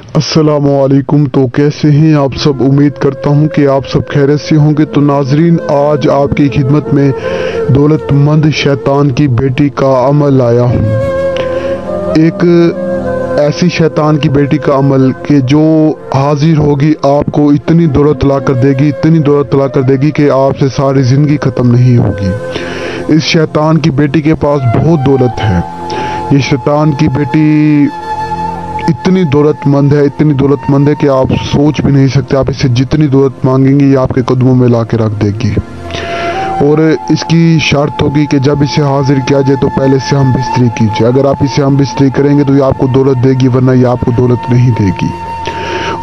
अस्सलामुअलैकुम। तो कैसे हैं आप सब? उम्मीद करता हूं कि आप सब खैरियत से होंगे। तो नाजरीन, आज आपकी खिदमत में दौलतमंद शैतान की बेटी का अमल आया हूं। एक ऐसी शैतान की बेटी का अमल कि जो हाजिर होगी आपको इतनी दौलत ला कर देगी, इतनी दौलत ला कर देगी कि आपसे सारी ज़िंदगी ख़त्म नहीं होगी। इस शैतान की बेटी के पास बहुत दौलत है। ये शैतान की बेटी इतनी दौलतमंद है, इतनी दौलतमंद है कि आप सोच भी नहीं सकते। आप इससे जितनी दौलत मांगेंगे ये आपके कदमों में ला के रख देगी। और इसकी शर्त होगी कि जब इसे हाजिर किया जाए तो पहले से हम बिस्तरी कीजिए। अगर आप इसे हम बिस्तरी करेंगे तो ये आपको दौलत देगी, वरना ये आपको दौलत नहीं देगी।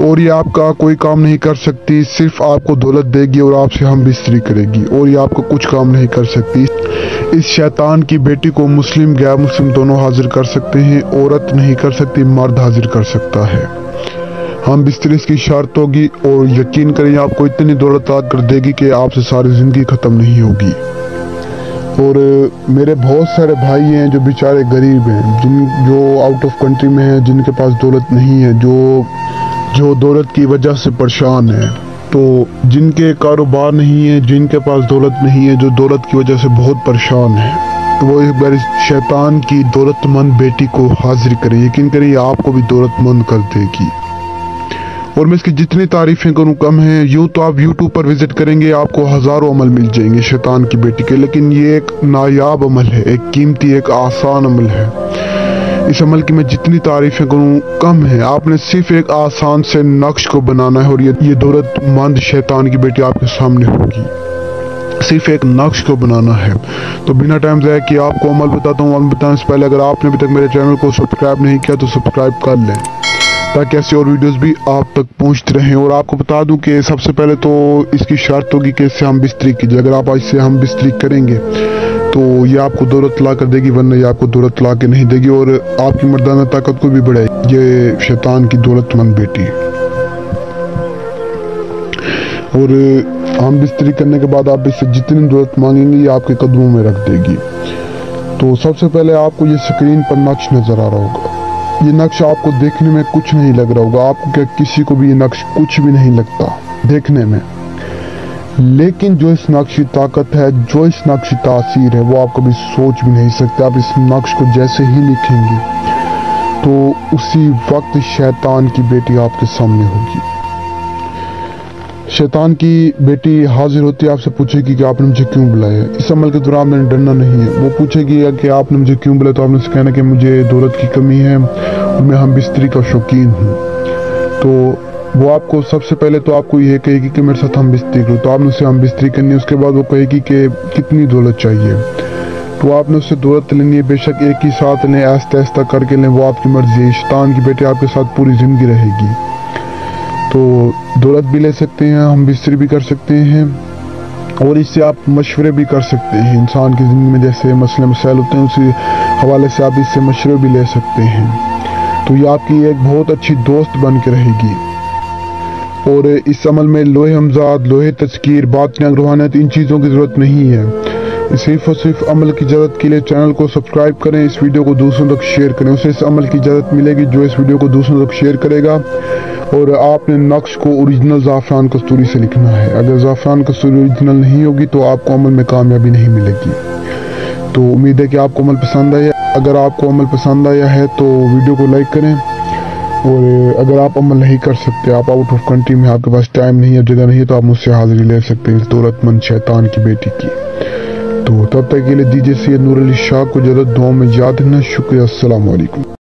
और ये आपका कोई काम नहीं कर सकती, सिर्फ आपको दौलत देगी और आपसे हम बिस्तरी करेगी, और ये आपको कुछ काम नहीं कर सकती। इस शैतान की बेटी को मुस्लिम गैर मुस्लिम दोनों हाजिर कर सकते हैं। औरत नहीं कर सकती, मर्द हाजिर कर सकता है। हम बिस्तरी इसकी शर्त होगी, और यकीन करें आपको इतनी दौलत ला कर देगी कि आपसे सारी ज़िंदगी ख़त्म नहीं होगी। और मेरे बहुत सारे भाई हैं जो बेचारे गरीब हैं, जो आउट ऑफ कंट्री में हैं, जिनके पास दौलत नहीं है, जो दौलत की वजह से परेशान है। तो जिनके कारोबार नहीं है, जिनके पास दौलत नहीं है, जो दौलत की वजह से बहुत परेशान है, तो वो एक बार इस शैतान की दौलतमंद बेटी को हाजिर करें। यकीन करें ये आपको भी दौलतमंद कर देगी। और मैं इसकी जितनी तारीफें करूं कम है। यूँ तो आप YouTube पर विजिट करेंगे आपको हज़ारों अमल मिल जाएंगे शैतान की बेटी के, लेकिन ये एक नायाब अमल है, एक कीमती, एक आसान अमल है। इस अमल की मैं जितनी तारीफें करूं कम है। आपने सिर्फ एक आसान से नक्श को बनाना है और ये दौलतमंद शैतान की बेटी आपके सामने होगी। सिर्फ एक नक्श को बनाना है। तो बिना टाइम ज़ाया किए आपको अमल बताता हूँ। अमल बताने से पहले अगर आपने अभी तक मेरे चैनल को सब्सक्राइब नहीं किया तो सब्सक्राइब कर लें, ताकि ऐसे और वीडियोस भी आप तक पहुंचते रहें। और आपको बता दूं कि सबसे पहले तो इसकी शर्त होगी कि इससे हम बिस्तरी कीजिए। अगर आप इससे हम बिस्तरी करेंगे तो ये आपको दौलत ला कर देगी, वरना ये आपको दौलत ला के नहीं देगी, और आपकी मर्दाना ताकत को भी बढ़ाएगी ये शैतान की दौलतमंद बेटी। और हम बिस्तरी करने के बाद आप इससे जितनी दौलत मांगेंगे ये आपके कदमों में रख देगी। तो सबसे पहले आपको ये स्क्रीन पर नक्श नज़र आ रहा होगा। ये नक्श आपको देखने में कुछ नहीं लग रहा होगा, आपको क्या किसी को भी ये नक्श कुछ भी नहीं लगता देखने में, लेकिन जो इस नक्श की ताकत है, जो इस नक्श की तासीर है, वो आप कभी सोच भी नहीं सकते। आप इस नक्श को जैसे ही लिखेंगे तो उसी वक्त शैतान की बेटी आपके सामने होगी। शैतान की बेटी हाजिर होती है, आपसे पूछेगी कि आपने मुझे क्यों बुलाया। इस अमल के दौरान मैंने डरना नहीं है। वो पूछेगी कि आपने मुझे क्यों बुलाया, तो आपने उससे कहना कि मुझे दौलत की कमी है और मैं हम बिस्तरी का शौकीन हूँ। तो वो आपको सबसे पहले तो आपको ये कहेगी कि मेरे साथ हम बिस्तरी करो, तो आपने उससे हम बिस्तरी करनी है। उसके बाद वो कहेगी कि कितनी दौलत चाहिए, तो आपने उससे दौलत लेनी है। बेशक एक ही साथ लें, आहिस्ता आहिस्ता करके लें, वो आपकी मर्जी है। शैतान की बेटी आपके साथ पूरी ज़िंदगी रहेगी। तो दौलत भी ले सकते हैं, हम बिस्तरी भी कर सकते हैं, और इससे आप मशवरे भी कर सकते हैं। इंसान की ज़िंदगी में जैसे मसले मसाइल होते हैं, उसी हवाले से आप इससे मशवरे भी ले सकते हैं। तो ये आपकी एक बहुत अच्छी दोस्त बन के रहेगी। और इस अमल में लोहे हमजाद, लोहे तज़कीर, बातियाँ, रूहानियत, इन चीज़ों की ज़रूरत नहीं है। सिर्फ और सिर्फ अमल की इजाज़त के लिए चैनल को सब्सक्राइब करें, इस वीडियो को दूसरों तक शेयर करें। उसे इस अमल की इजाज़त मिलेगी जो इस वीडियो को दूसरों तक शेयर करेगा। और आपने नक्श को ओरिजिनल ज़ाफ़रान कस्तूरी से लिखना है। अगर ज़ाफ़रान कस्तूरी ओरिजिनल नहीं होगी तो आपको अमल में कामयाबी नहीं मिलेगी। तो उम्मीद है कि आपको अमल पसंद आया। अगर आपको अमल पसंद आया है तो वीडियो को लाइक करें। और अगर आप अमल नहीं कर सकते, आप आउट ऑफ कंट्री में, आपके पास टाइम नहीं है, जगह नहीं है, तो आप मुझसे हाजिरी ले सकते हैं इस दौलतमंद शैतान की बेटी की। तो तब तक के लिए दीजिए सैयद नूर अली शाह को जरूरत दुआ में याद रखना। शुक्रिया। अस्सलाम वालेकुम।